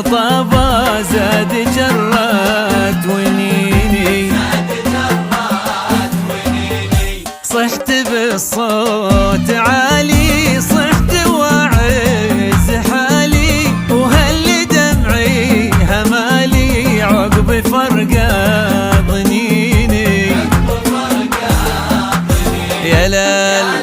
الطابة زاد جرات ونيني، صحت بالصوت عالي، صحت وعز حالي، وهل دمعي همالي عقب فرقة ضنيني. يا لال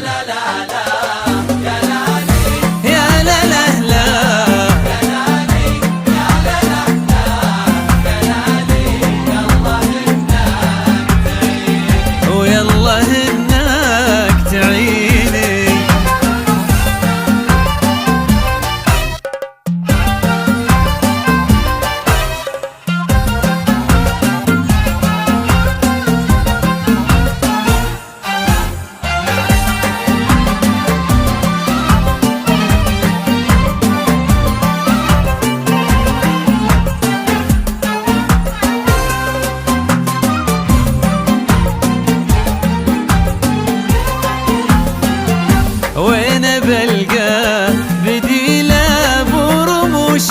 وين بلقى بديلة برموش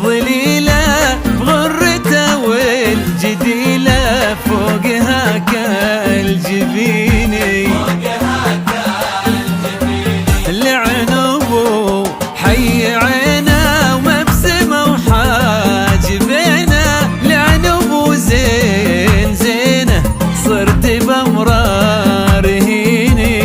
ظليلة، بغرته والجديلة فوقها كالجبيني، لعنبو حي عينا ومبسمة وحاجبينه، لعنبو زين زينه صرت بأمرار هيني.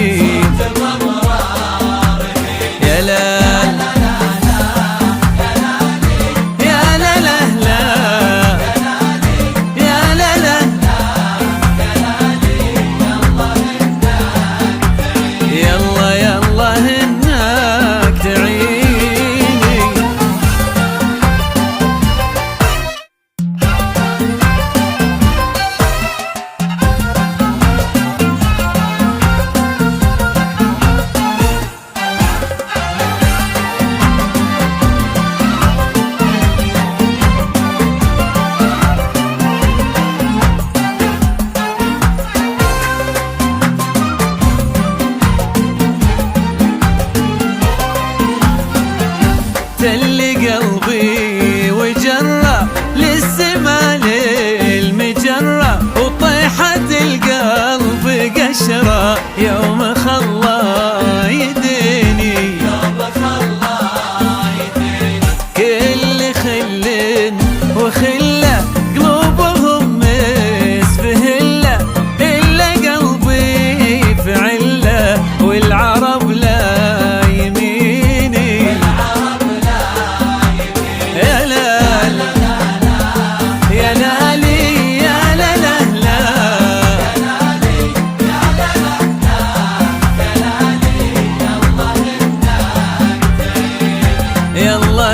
تل قلبي وجرة للسما للمجرة، وطيحت القلب قشرة يوم خلى يديني، كل خل وخلة قلوبهم مسفهلة، إلا قلبي في علة والعرب لا يلا